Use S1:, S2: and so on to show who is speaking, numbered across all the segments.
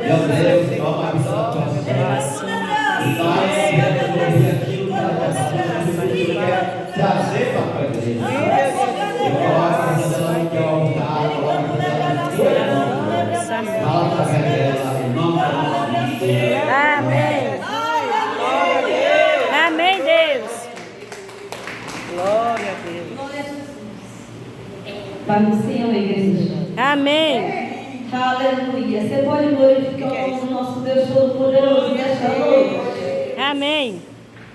S1: Meu Deus, toma a visão do nosso coração. E vai resolver aquilo que a gente quer trazer para a igreja. Eu coloco a visão que é o altar, coloco a visão que fala através dela, em nome da nossa vida.
S2: Amém. Amém, Deus.
S3: Glória a Deus.
S4: Pai do Senhor, igreja.
S2: Amém.
S4: Aleluia. Você pode glorificar o nome do nosso Deus Todo-Poderoso nesta noite.
S2: Amém.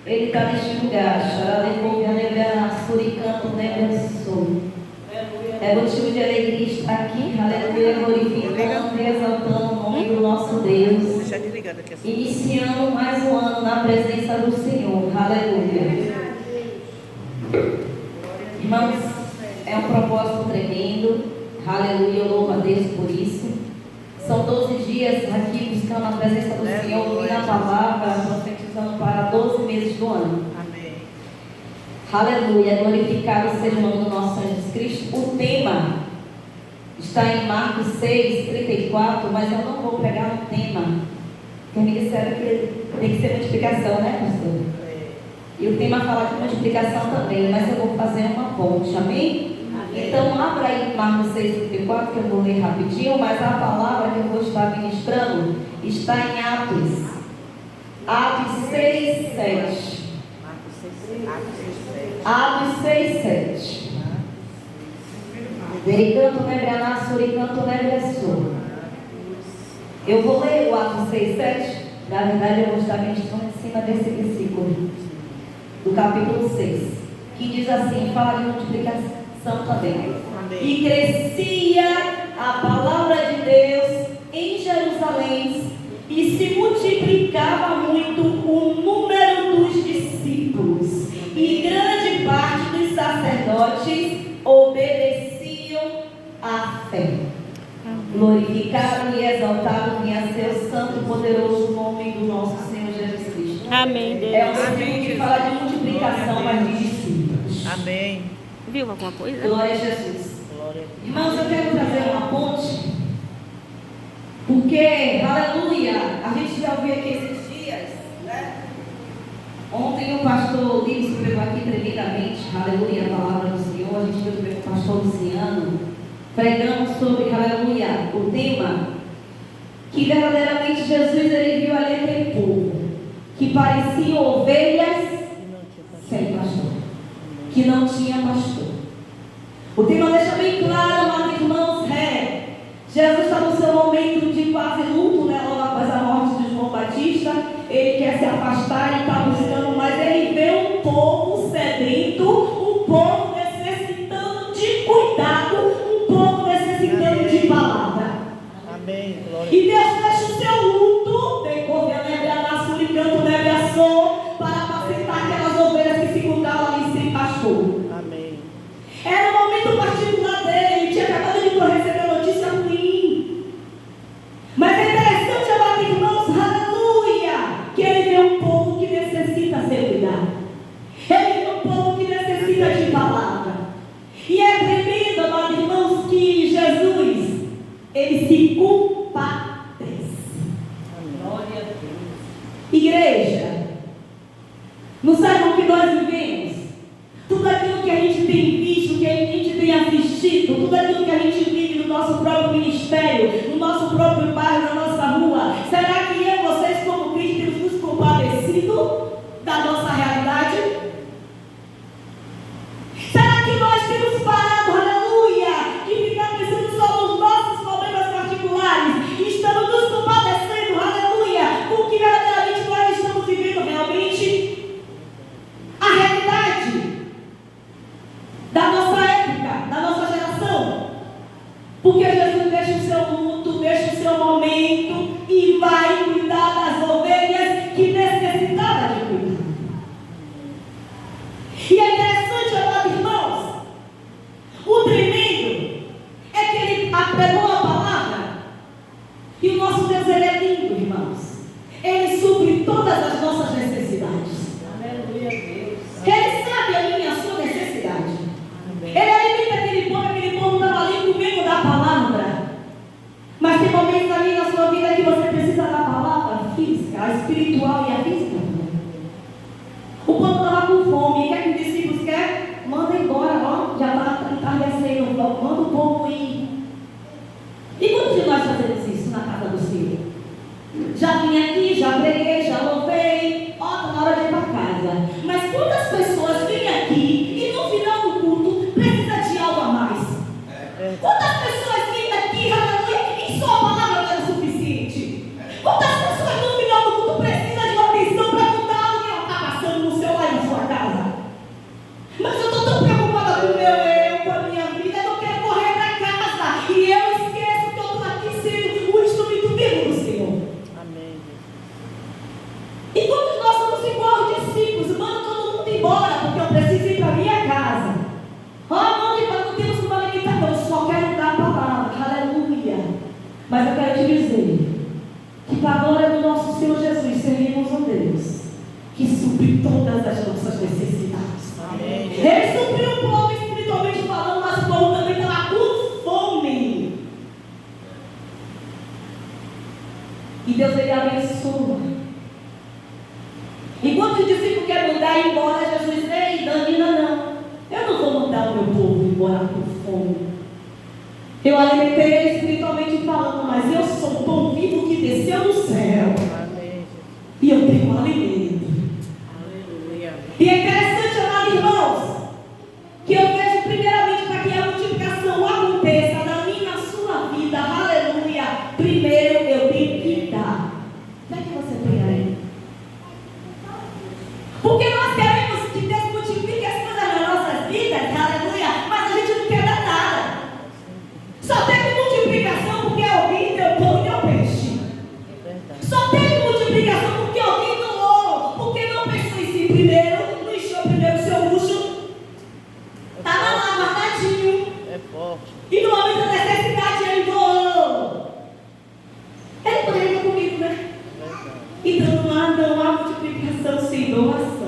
S4: Ele está neste lugar. Xaralecovia, Neverá, Suricanto, Neversul. É motivo de alegria estar aqui. Aleluia. Glorificando e exaltando o nome do nosso Deus. Iniciando mais um ano na presença do Senhor. Aleluia. Irmãos, é um propósito tremendo. Aleluia, eu louvo a Deus por isso. São 12 dias aqui buscando a presença do Senhor, ouvindo a palavra, profetizando para 12 meses do ano.
S3: Amém.
S4: Aleluia, glorificado seja o nome do nosso Senhor Jesus Cristo. O tema está em Marcos 6:34, mas eu não vou pregar no tema, porque me disseram que tem que ser multiplicação, né, pastor? E o tema fala de multiplicação também, mas eu vou fazer uma ponte, amém? Então, abra aí Marcos 6:34, que eu vou ler rapidinho, mas a palavra que eu vou estar ministrando está em Atos. Atos 6:7. Atos 6:7. Vericanto nebraná, suricanto nebraçu. Eu vou ler o Atos 6:7. Na verdade, eu vou estar ministrando em cima desse versículo, do capítulo 6, que diz assim, fala de multiplicação também.
S3: Amém.
S4: E crescia a palavra de Deus em Jerusalém e se multiplicava muito o número dos discípulos, e grande parte dos sacerdotes obedeciam à fé. Glorificado e exaltado venha ser o santo e poderoso nome do nosso Senhor Jesus Cristo.
S2: Amém, Deus.
S4: É um livro que fala de multiplicação, mas de discípulos.
S3: Amém.
S2: Viu alguma coisa?
S4: Glória a Jesus.
S3: Glória a Deus.
S4: Irmãos, eu quero trazer uma ponte, porque, aleluia, a gente já ouviu aqui esses dias, né? Ontem o pastor Lírio pregou aqui tremendamente, aleluia, a palavra do Senhor. A gente viu o pastor Luciano pregando sobre, aleluia, o tema que verdadeiramente Jesus, ele viu ali aquele povo que pareciam ovelhas sem pastor, que não tinha pastor. O tema deixa bem claro, amados irmãos, Jesus está no seu momento de quase luto, né, logo após a morte de João Batista. Ele quer se afastar e está buscando, mas ele vê um povo sedento, um povo necessitando de cuidado, um povo necessitando de palavra.
S3: Amém. Glória a
S4: E
S3: Deus.
S4: Deus deixa o seu luto, para apacentar aquelas ovelhas que se encontravam ali sem pastor.
S3: Amém.
S4: Era um momento particular dele, ele tinha acabado de receber a notícia ruim. Mas é interessante, amados irmãos, aleluia, que ele vê um povo que necessita ser cuidado. Ele vê um povo que necessita de palavra. E é tremendo, amados irmãos, que Jesus, ele se compadece.
S3: Glória a Deus.
S4: Igreja, não sabe o que nós vivemos? Tudo aquilo que a gente tem visto, que a gente tem assistido, tudo aquilo que a gente vive no nosso próprio ministério, no nosso próprio bairro, na nossa rua, será que eu, vocês como Cristo, temos nos compadecido da nossa realidade? Será que nós temos parado, aleluia, de ficar pensando só nos nossos problemas particulares e estamos nos compadecendo, aleluia, com o que verdadeiramente nós estamos vivendo realmente? A realidade da nossa época, da nossa geração. Porque Jesus deixa o seu luto, deixa o seu momento e vai cuidar das ovelhas que necessitava de cuidar. E é interessante, amados irmãos, o tremendo é que ele apelou a palavra. E o nosso Deus, ele é lindo, irmãos. Ele supre todas as nossas necessidades.
S3: Aleluia, Deus.
S4: Ele sabe a minha e a sua necessidade. Ele alimenta aquele povo estava ali comendo da palavra. Mas tem momentos ali na sua vida que você precisa espiritual e a física. O povo estava com fome. E o que é que os discípulos querem? Manda embora, ó. Já está entardecendo. Manda o povo ir. E quantos de nós fazemos isso na casa do Senhor? Já vim aqui, já preguei, já louvei. Ó, está na hora de ir para casa. Mas quantas pessoas vêm aqui e no final do culto precisa de algo a mais? Quantas pessoas vêm aqui, aleluia, e só a palavra não é o suficiente? Quantas pessoas no final do culto precisam de uma atenção para contar algo que ela está passando no seu lar e na sua casa? Mas eu estou tão preocupada com o meu eu, com a minha vida, eu não quero correr para casa. E eu esqueço que eu estou aqui sendo um instrumento vivo do Senhor.
S3: Amém.
S4: E quando nós somos igual discípulos, manda todo mundo embora, porque eu preciso ir para a minha casa. Manda embora, não temos como alimentar, eu só quero dar a palavra, aleluia. Mas eu quero te dizer que para a glória do nosso Senhor Jesus, servimos um Deus que supre todas as nossas necessidades.
S3: Amém.
S4: Ele supriu o povo espiritualmente falando, mas o povo também estava com fome. E Deus, ele abençoa. Enquanto os discípulos querem mandar ir embora, Jesus, ei, Danina, não. Eu não vou mandar o meu povo embora com fome. Eu alimentei ele espiritualmente falando, mas eu sou o pão vivo que desceu do céu.
S3: Amém.
S4: E eu tenho alimento.
S3: Aleluia.
S4: E é interessante, amados irmãos, que eu vejo primeiramente para que a multiplicação aconteça na minha e na sua vida, aleluia. Primeiro eu tenho que dar. O que é que você tem aí? Porque nós queremos que Deus multiplique as coisas nas nossas vidas, aleluia, mas a gente não quer dar nada. Só teve multiplicação porque alguém deu pão e deu peixe. Só teve multiplicação porque alguém doou, porque não pensou em si primeiro, não encheu primeiro o seu luxo. Estava lá guardadinho.
S3: É forte.
S4: E no momento da necessidade ele doou. Ele poderia estar comigo, né? Então não há multiplicação sem doação.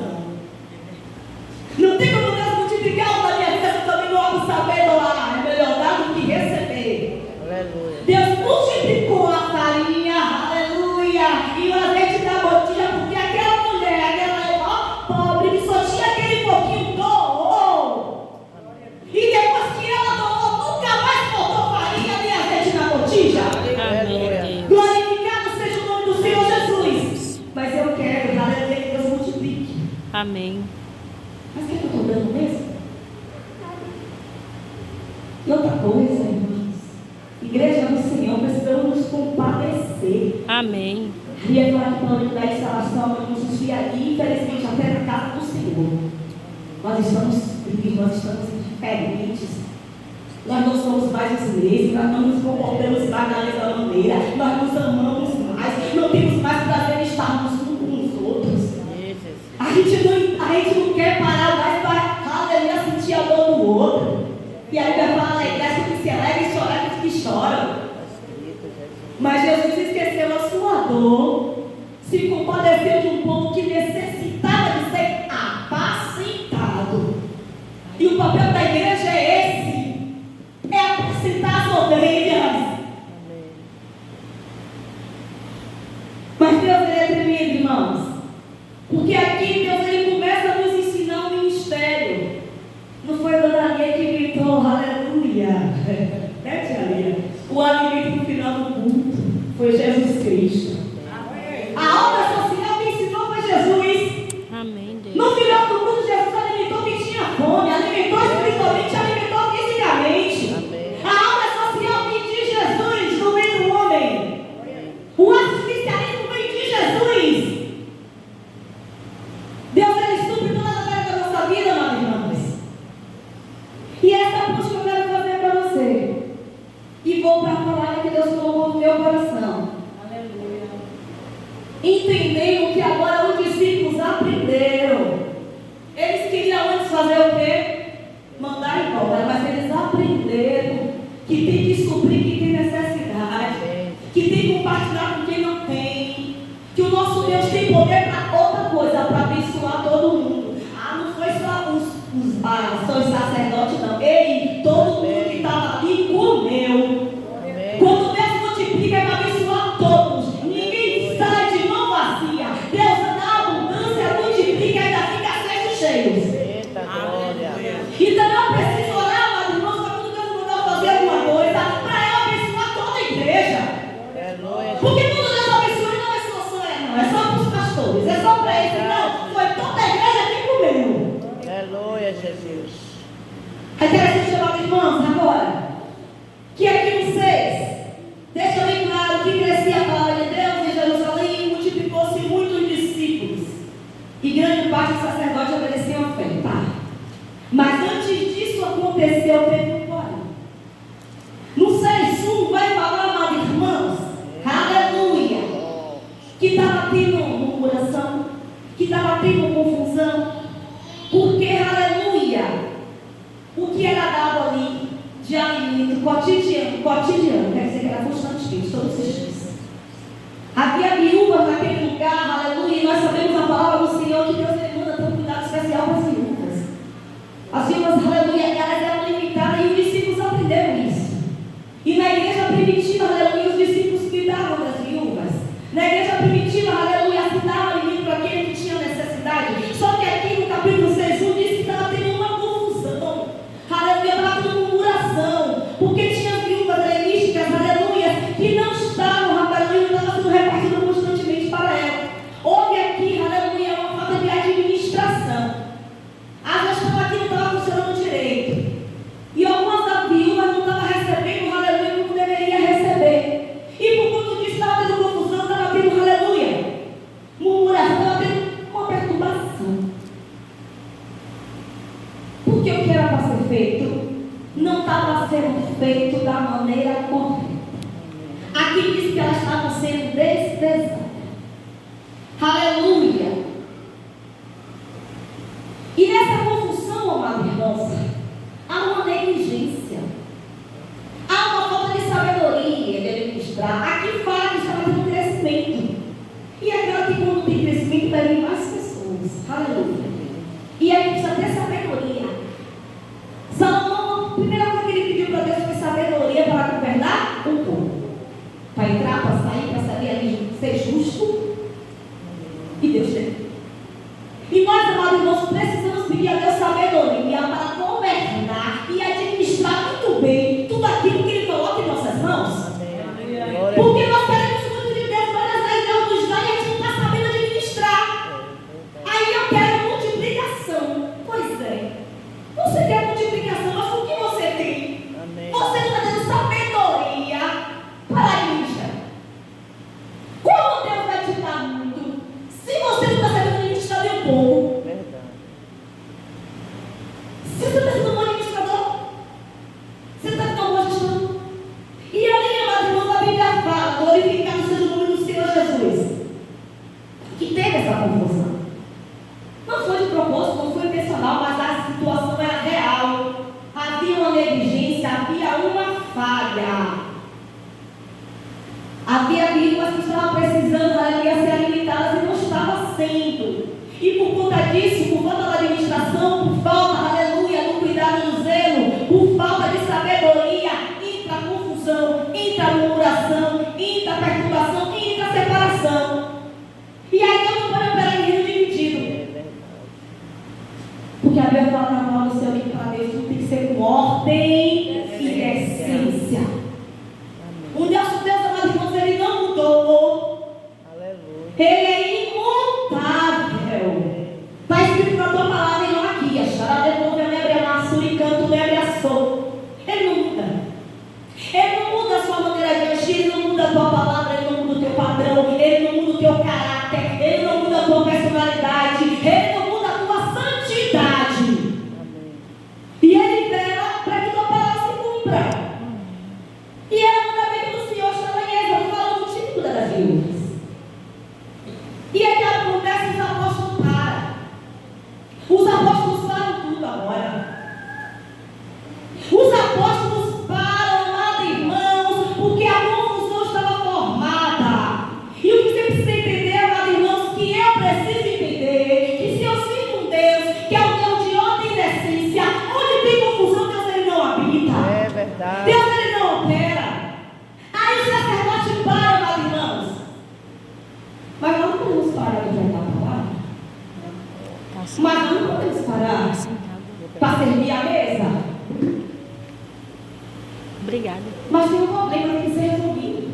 S4: Não tem como Deus multiplicar o da minha vida se eu também não amo saber doar. É melhor dar do que receber.
S3: Aleluia.
S4: Deus multiplicou a farinha, aleluia, e o azeite da botija, porque aquela mulher, aquela pobre que só tinha aquele pouquinho, doou. E depois que ela doou, nunca mais faltou farinha nem azeite na botija.
S2: Amém, Deus.
S4: Glorificado seja o nome do Senhor Jesus. Mas eu quero, aleluia, que Deus multiplique.
S2: Amém.
S4: Mas o que eu estou dando mesmo? E outra coisa, irmãos, igreja do Senhor, precisamos nos compadecer.
S2: Amém.
S4: Queria falar que falando da instalação, eu nos desvia infelizmente até na casa do Senhor. Nós estamos frios, nós estamos indiferentes. Nós não somos mais os mesmos, nós não nos comportamos mais da mesma maneira, nós nos amamos mais, não temos mais prazer em estarmos uns com os outros. A gente não quer parar mais para, aleluia, sentir a dor do outro. E aí vai falar na igreja que se alegra e chorar que os que choram. Mas Jesus esqueceu a sua dor, se compadeceu de um povo que necessitava de ser apacentado. E o papel da igreja é esse: é apacentar as ovelhas. Mas Deus, ele é tremendo, irmãos. Porque aqui Deus, ele começa a nos ensinar um ministério. Não foi a dona Lia que gritou, aleluia. Né, tia Lia? O alimento no final do culto foi Jesus Cristo. A obra social que ensinou foi Jesus.
S2: Amém, Deus.
S4: No final do culto, Jesus alimentou quem tinha fome, alimentou espiritualmente, alimentou fisicamente. A obra social vem de Jesus, não vem do homem. O assistencialismo vem de Jesus. Deus, ele supre todas as áreas da nossa vida, meus irmãos. E essa busca eu quero fazer para você. E vou para a palavra que Deus colocou no meu coração. Aleluia. Entendendo que agora os discípulos aprenderam. Eles queriam antes fazer o quê? Mandar embora. Mas eles aprenderam que tem que suprir quem tem necessidade. Que tem que compartilhar com quem não tem. Que o nosso Deus tem poder para outra coisa, para abençoar todo mundo. Não foi só os sacerdotes, não. Ei, todo mundo que estava ali comeu. Quando Deus multiplica, é para abençoar todos. Ninguém sai de mão vazia. que estava tendo murmuração, que estava tendo confusão, porque, aleluia, o que era dado ali de alimento cotidiano, quer dizer que era constantemente, todos os dias. Havia viúvas naquele lugar, aleluia, e nós sabemos a palavra do Senhor que Deus demanda ter um cuidado especial para as viúvas. As viúvas, aleluia, elas eram limitadas e os discípulos aprenderam isso. E na igreja primitiva, aleluia, os discípulos cuidavam das viúvas. Na igreja primitiva, aleluia, se dava alimento para aquele que tinha necessidade. Só que aqui no capítulo 6, diz que estava tendo uma confusão. Aleluia, estava tendo murmuração. Porque tinha viúvas helenísticas, aleluia, que não estavam, aleluia, não estavam sendo repartidas constantemente para ela. Houve aqui, aleluia, uma falta de administração. A gestão aqui não estava funcionando direito. E algumas das viúvas não estavam recebendo, aleluia, como deveria receber. E por conta disso estava tendo confusão, estava tendo, aleluia, murmuração, estava tendo uma perturbação. Porque o que era para ser feito não estava sendo feito da maneira correta. Aqui diz que elas estavam sendo desprezadas. Aleluia. E nessa confusão, amado irmãos, há uma negligência, há uma falta de sabedoria de administrar. Aqui fala que estava tendo crescimento, e aquela que quando tem crescimento vai vir mais pessoas. Aleluia. E aí precisa ter sabedoria. Salomão, a primeira coisa que ele pediu para Deus foi sabedoria para governar o povo, para entrar, para sair, para saber ali ser justo. E Deus deu. E nós, amados irmãos, precisamos pedir a Deus sabedoria para governar e administrar muito bem tudo aquilo que Ele coloca em nossas mãos. Porque nós queremos muito de Deus, mas às vezes Deus nos dá e a gente não está sabendo administrar. Aí eu quero multiplicação. Pois é. Você quer multiplicação, mas o que você tem? Você não está tendo sabedoria para administrar. Como Deus vai te dar muito se você não está sabendo administrar nem um pouco? Se você está sendo um bom administrador, você está sendo um bom gestor. E ali, amados irmãos, a Bíblia fala, glorificado seja o nome do Senhor Jesus, que teve essa confusão. Não foi de propósito, não foi intencional, mas a situação era real. Havia uma negligência, havia uma falha. Havia viúvas que estavam precisando ser alimentadas e não estavam sendo. E por conta disso, por falta da administração, por falta, aleluia, do cuidado do zelo, por falta de sabedoria, entra a confusão, entra a murmuração, entra a perturbação, entra a separação. E aí Deus não pode operar em reino dividido. Porque a Bíblia fala na palavra do Senhor que para Deus tudo tem que ser com ordem e decência. O nosso Deus, amado irmãos, Ele não mudou. Aleluia. Ele é imutável. Está escrito na tua palavra em Malaquias: Ele não muda. Ele não muda a sua maneira de agir, Ele não muda a tua palavra, Ele não muda o teu padrão, Ele não muda o teu caráter, Ele não muda a tua personalidade, Ele não muda a tua santidade. Amém. E Ele vela para que tua palavra se cumpra. E é o mandamento do Senhor está em Êxodo, falando do típico das viúvas. E é que acontece, os apóstolos param. Os apóstolos param tudo agora. Os apóstolos param, amados irmãos, porque a confusão estava formada. E o que você precisa entender, amados irmãos, que eu preciso entender, que se eu sirvo um Deus, que é um Deus de ordem e decência, onde tem confusão, Deus ele não habita.
S3: É verdade.
S4: Deus ele não opera. Aí o sacerdote para, amados irmãos. Mas nós não podemos parar de pregar a palavra. Mas nós não podemos parar para servir a mesa.
S2: Obrigada.
S4: Mas tem um problema que tem que ser resolvido.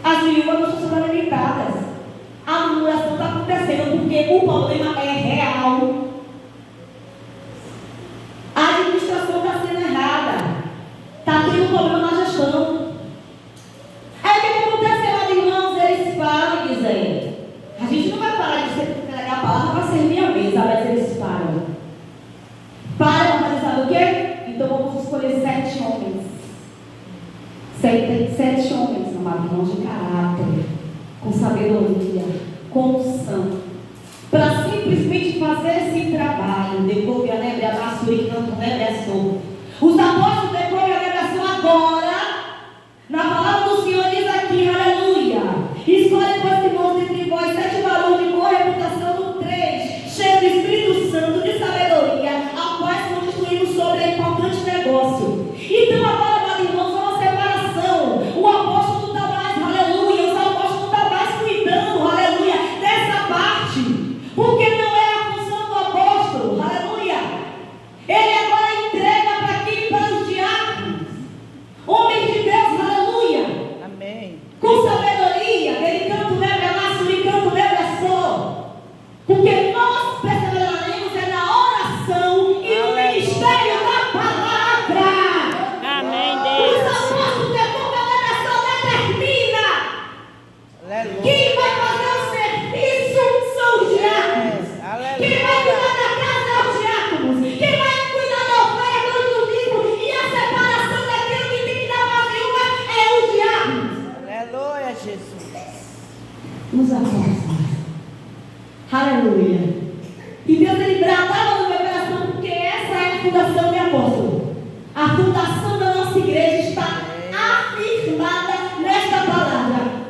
S4: As viúvas não estão sendo alimentadas. A murmuração está acontecendo porque o problema é real. A administração está sendo errada. Está tendo um problema na gestão. Aí o que acontece, meus irmãos? Eles param e dizem: a gente não vai parar de pregar a palavra para servir a mesa, mas eles param. Param para fazer sabe o quê? Então vamos escolher 7 homens. 7 homens, amados irmãos, de caráter, com sabedoria, com unção, para simplesmente fazer esse trabalho. Depois a nebre abraço e canto regressou. Os apóstolos depois a regressou agora. Na palavra do Senhor diz aqui, aleluia. Escolhe, pois, irmãos, entre vós 7 varões de boa reputação no 3, cheio do Espírito Santo, de sabedoria, a quais construímos sobre o importante negócio. Então agora, meus irmãos, há uma separação. O apóstolo não está mais, aleluia. Os apóstolos não estão mais cuidando, aleluia, dessa parte. Porque não é a função do apóstolo, aleluia. Ele agora entrega para quem? Para os diáconos. Homens de Deus, aleluia.
S3: Amém.
S4: Com sabedoria, ele canto lembra laço e canto lembra só. Porque nós perseveraremos é na oração e no ministério da palavra.
S2: Amém,
S4: Os
S2: Deus.
S4: apóstolos depois da oração determina.
S3: Aleluia.
S4: Quem vai fazer o serviço são os diáconos. Quem vai cuidar da casa é os diáconos. Quem vai cuidar da oferta, do dízimo e a separação daquilo que tem que dar para a viúva é os diáconos.
S3: Aleluia, Jesus.
S4: Os apóstolos. Aleluia. E Deus ele bradava no meu coração porque essa é a fundação de apóstolo. A fundação da nossa igreja está afirmada nesta palavra.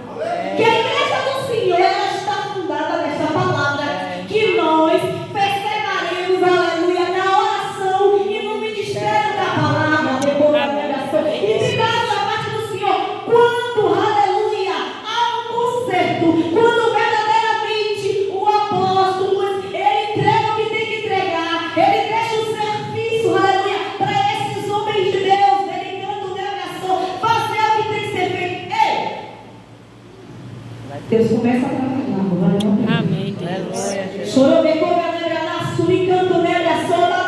S4: Que a igreja do Senhor ela está fundada nesta palavra. Que nós perseveraremos, aleluia, na oração e no ministério da palavra. Depois da pregação. E cuidado da parte do Senhor. Quando, aleluia, há um conserto. Quando verdadeiramente o apóstolo ele entrega o que tem que entregar. Ele deixa o serviço, aleluia, para esses homens de Deus. Ele canta o negação, fazer o que tem que ser feito. Ei! Deus começa a trabalhar, vai lá.
S2: Amém, Deus.
S3: Aleluia, Jesus.
S4: Chorobecou, galera, suricanto, nega, sola,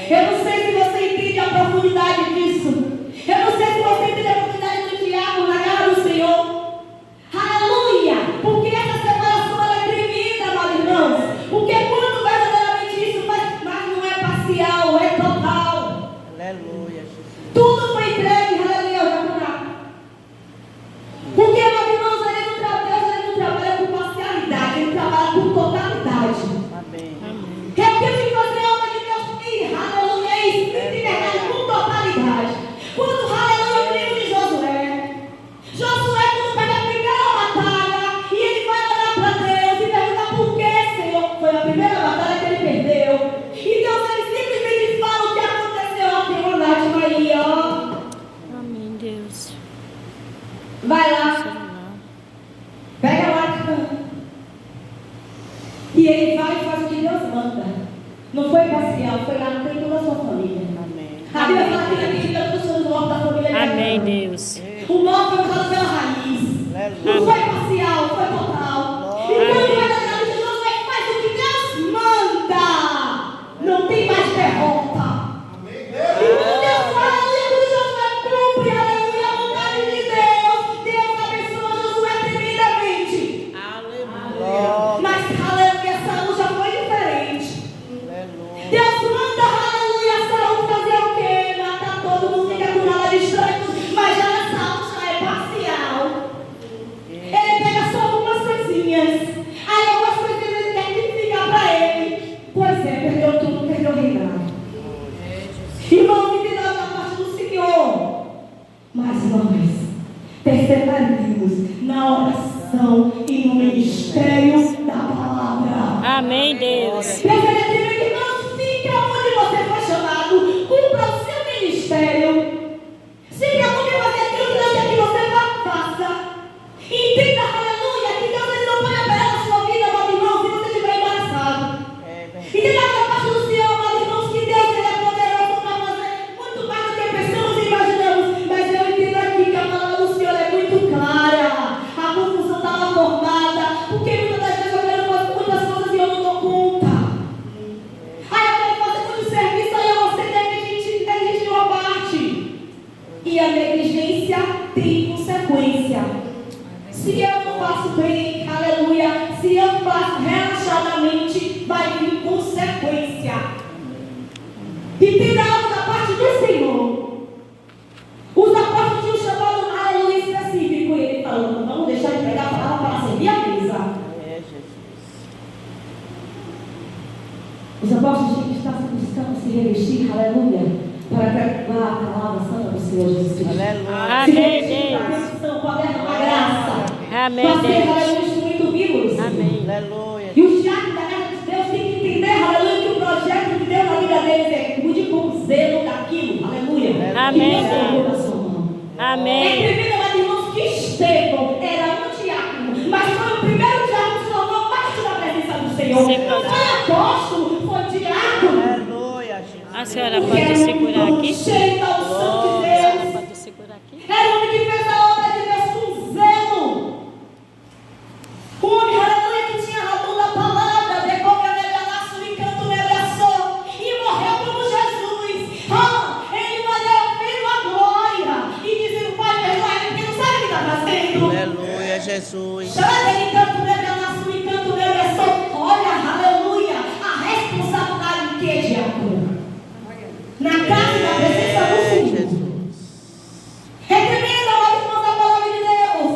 S4: eu não sei se você entende a profundidade disso. Eu não sei se você entende a profundidade do diabo na cara do Senhor. Aleluia! Porque essa separação ela é tremenda, meus irmãos. Porque quando verdadeiramente isso faz, mas não é parcial, é total.
S3: Aleluia, Jesus.
S4: Tudo foi entregue, aleluia, ao diaconato. Porque, meus irmãos, ele não trabalha com parcialidade, ele trabalha com totalidade.
S3: Amém.
S4: Eu tenho que fazer a obra de Deus e, aleluia, e verdade com totalidade. Quando, aleluia, o livro de Josué, quando pega a primeira batalha, e ele vai olhar para Deus e pergunta por que, Senhor, foi a primeira batalha que ele perdeu. E Deus, ele simplesmente fala o que aconteceu. Ó, tem uma látima aí, ó.
S2: Amém, Deus.
S4: Vai lá, pega lá que tá. E ele vai e faz o que Deus manda. Não foi parcial, foi lá com toda a sua família.
S3: Amém.
S4: A Bíblia fala que naquele dia as pessoas mortas da família de
S2: Amém,
S4: Abraão.
S2: Deus.
S4: O mal foi usado pela raiz. Não
S3: Aleluia.
S4: foi parcial, foi total. E quando verdadeiramente Josué faz o que Deus manda, não tem mais derrota. E quando Deus fala, quando Josué cumpre, aleluia, a vontade de Deus, Deus abençoa Josué tremendamente.
S3: Aleluia.
S4: Mas, aleluia, Saúl já foi diferente.
S3: Aleluia.
S4: Deus manda, aleluia, Saúl fazer o quê? Matar todo mundo, fica com nada de estranho. Mas já Saúl já é parcial. Ele pega só algumas coisinhas. Aí algumas coisinhas ele quer que fica para ele. Pois é, perdeu tudo, perdeu o reinado. Irmão, me cuidado da parte do Senhor. Mas nós perseveraremos na oração e no ministério da palavra.
S2: Amém, Deus.
S4: Perseveraremos que não fica onde você foi chamado. Cumpra o seu ministério. Se preocupe em fazer aquilo que Deus quer que você faça. Entenda, aleluia, que Deus ele não pode operar na sua vida, meu irmão, se você estiver embaraçado. Entenda a parte do Senhor, meus irmãos, que Deus ele é poderoso para fazer muito mais do que pensamos e imaginamos. Mas eu entendo aqui que a palavra do Senhor é muito clara. A confusão estava formada, porque muitas das vezes eu quero fazer muitas coisas e eu não dou conta. Aí eu quero fazer muito serviço, aí eu vou ser negligente de uma parte. E a negligência tem consequência. Se eu não faço bem, aleluia, se eu faço relaxadamente, vai vir consequência. E tem algo da parte do Senhor. Os apóstolos tinham chamado, aleluia, específico. E ele falou, não vamos deixar de pegar a palavra para Senhor Jesus.
S3: Aleluia.
S4: Se
S2: Amém,
S4: revestir da
S2: Deus.
S4: bênção, com a graça.
S2: Amém,
S4: Nós temos,
S2: Deus.
S4: aleluia, instrumento vivo.
S2: Amém.
S3: Aleluia.
S4: E os diáconos da casa de Deus têm que entender, aleluia, que o projeto de Deus na vida deles é cuide com zelo daquilo, aleluia.
S2: Amém,
S4: Que Deus colocou na
S2: Deus.
S4: sua mão. É
S2: Amém.
S4: tremendo, mas irmãos, que Estevão era um diácono, mas foi o primeiro diácono que se tornou parte da presença do Senhor.
S2: Sim,
S4: Foi apóstolo, foi diácono.
S3: Aleluia, Jesus.
S2: A senhora
S4: Porque
S2: pode
S4: era
S2: segurar
S4: um
S2: aqui?
S4: cheio da unção de
S2: A
S4: Deus.
S2: senhora pode segurar aqui?
S4: Era o homem que fez a obra de Deus com zelo. O homem, aleluia, que tinha a dor da palavra, depois que ele laço e canto ele assou, e morreu como Jesus. Ele morreu pelo a glória, e dizendo, Pai, perdoa ele, porque não sabe o que está fazendo.
S3: Aleluia, Jesus.
S4: Chama ele, canto ele laço e canto ele assou. Olha, aleluia, a responsabilidade que é diácono. Na casa da presença do Senhor.
S3: Jesus.
S4: É tremendo, amados irmãos, a palavra de Deus.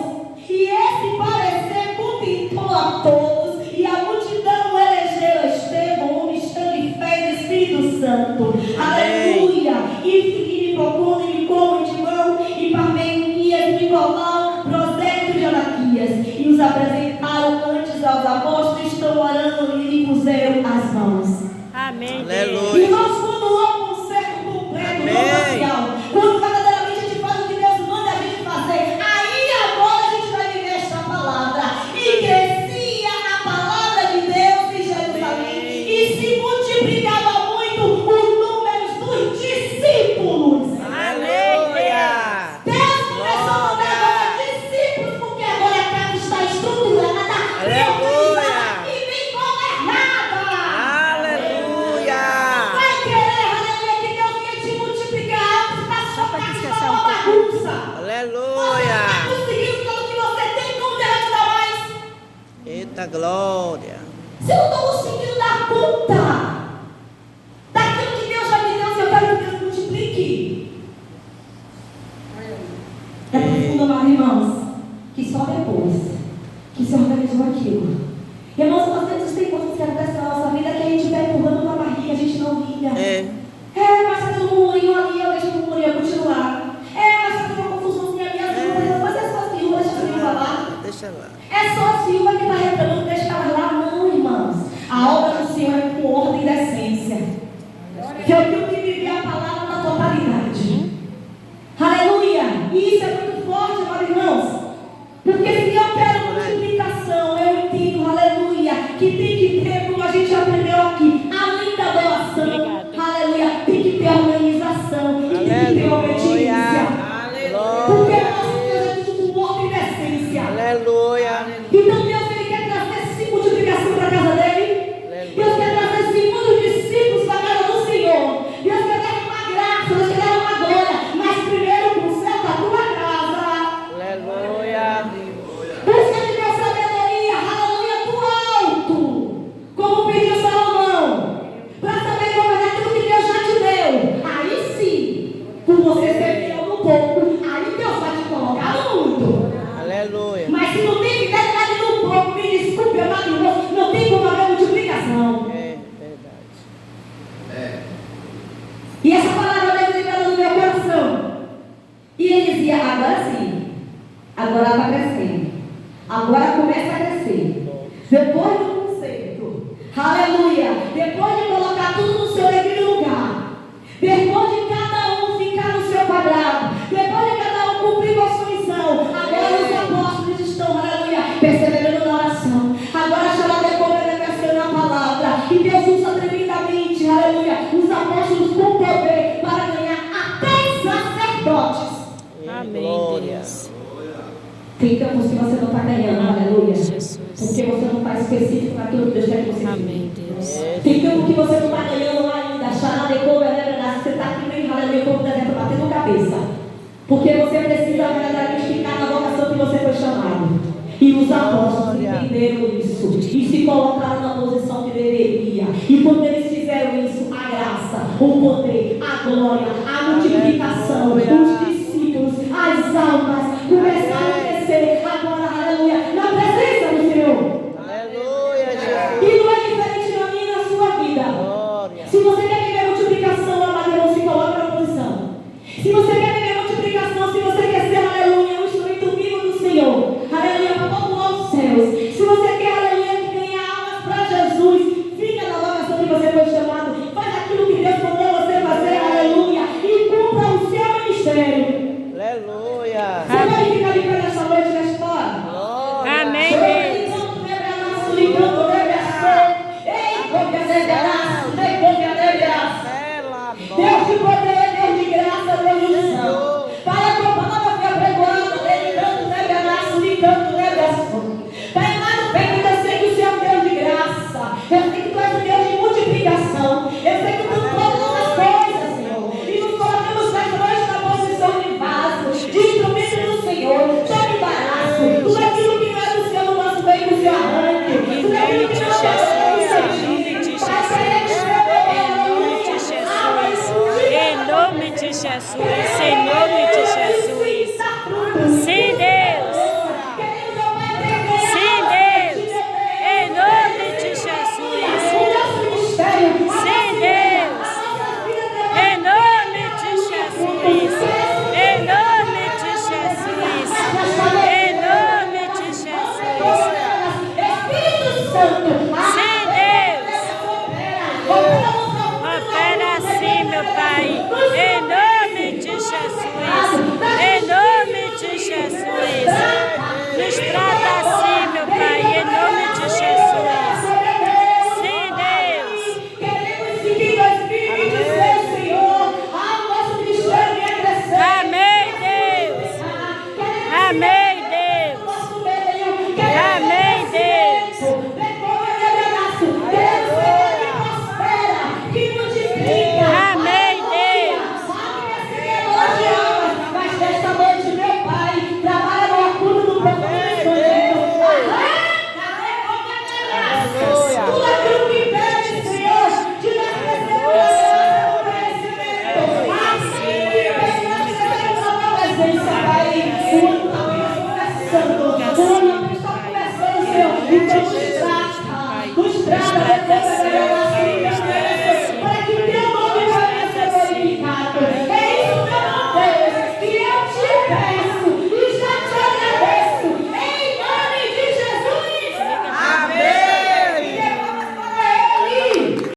S4: E esse parecer contentou a todos, e a multidão elegeu Estevão, homem cheio de fé e do Espírito Santo. Aleluia! E Filipe, Procon, e Nicô, e Timão, e Parmenias, e Nicolau, Prosélito de Anaquias, e os apresentaram antes aos apóstolos, estão orando e lhe puseram as mãos.
S2: Amém, Deus.
S3: Aleluia.
S4: Irmãos, quando há um conserto completo,
S3: Amém.
S4: não parcial, quando verdadeiramente a gente faz o que Deus manda a gente fazer, aí agora a gente vai viver esta palavra. E crescia a palavra de Deus em Jerusalém, e se multiplicava muito o número dos discípulos.
S3: Aleluia.
S4: Deus começou a mandar discípulos, porque agora a casa está estruturada, reorganizada e bem governada.
S3: Aleluia.
S4: Vai querer, aleluia, que Deus quer te multiplicar, você está só para esquecer uma bagunça.
S3: Aleluia.
S4: Você está conseguindo tudo que você tem, como Deus vai te dar mais?
S3: Eita glória.
S4: Você não está conseguindo dar conta daquilo que Deus já me deu, se eu quero que Deus multiplique. É profundo, amados irmãos, que só depois que se organizou aquilo. Irmãos, nós temos tempos que acontecem na nossa vida que a gente vai empurrando com a barriga, a gente não liga. Mas tá tendo um murinho ali, eu deixo o murinho continuar. Mas tá tendo uma confusãozinha ali, mas é só as viúvas, deixa as viúvas lá.
S3: Deixa lá.
S4: É só as viúvas que está reclamando, deixa elas lá. Não, irmãos. A obra do Senhor é com ordem e decência. Que eu tenho que viver a palavra na totalidade. Aleluia. E isso é muito forte, amados irmãos. Porque se eu quero multiplicação, eu entendo, aleluia, que tem que ter, como a gente aprendeu aqui, além da doação,
S2: Obrigada.
S4: aleluia, tem que ter organização, e tem que ter obediência. Porque nosso Deus é tudo com ordem e decência.
S3: Aleluia.
S4: Então Deus ele quer trazer sim multiplicação para a casa dele. Deus quer trazer sim muitos discípulos para a casa do Senhor. Deus quer dar uma graça, Deus quer dar uma glória. Mas primeiro conserta a tua casa.
S3: Aleluia.
S4: Busca de Deus sabedoria, aleluia, do alto. Como pediu Salomão. Para saber governar aquilo que Deus já te deu. Aí sim, por você ser fiel no pouco, aí Deus vai te colocar no muito.
S3: Aleluia.
S4: Mas se não tem fidelidade no pouco, me desculpe, amado irmão, não tem como haver multiplicação.
S3: É verdade.
S4: E essa palavra deve ter ficado no meu coração. E ele dizia, agora sim, agora está crescendo. Agora começa a crescer. Depois do conceito, aleluia, depois de colocar tudo no seu devido lugar, depois de cada um ficar no seu quadrado, depois de cada um cumprir com a sua missão, agora os apóstolos estão, aleluia, perseverando na oração. Agora chamar depois perseverando na palavra. E Deus usa tremendamente, aleluia, os apóstolos com poder para ganhar até sacerdotes.
S2: Amém,
S3: Glória.
S2: Deus.
S4: Tem campos que você não está ganhando, aleluia.
S2: Jesus.
S4: Porque você não está específico naquilo que Deus quer que você tenha.
S2: Amém, Deus.
S4: Tem campo que você não está ganhando ainda. Xaradecou, você está aqui meio aleluia, como deserto batendo cabeça. Porque você precisa verdadeiramente ficar na vocação que você foi chamado. E os apóstolos entenderam isso. E se colocaram na posição que deveria. E quando eles fizeram isso, a graça, o poder, a glória, a multiplicação, os discípulos, as almas começaram a crescer agora, aleluia, na presença do Senhor.
S3: Aleluia, Jesus.
S4: E não é diferente na minha e na sua vida.
S3: Glória.
S4: Se você quer viver multiplicação, amado irmão, se coloque na posição. Se você quer viver multiplicação,
S2: Amém.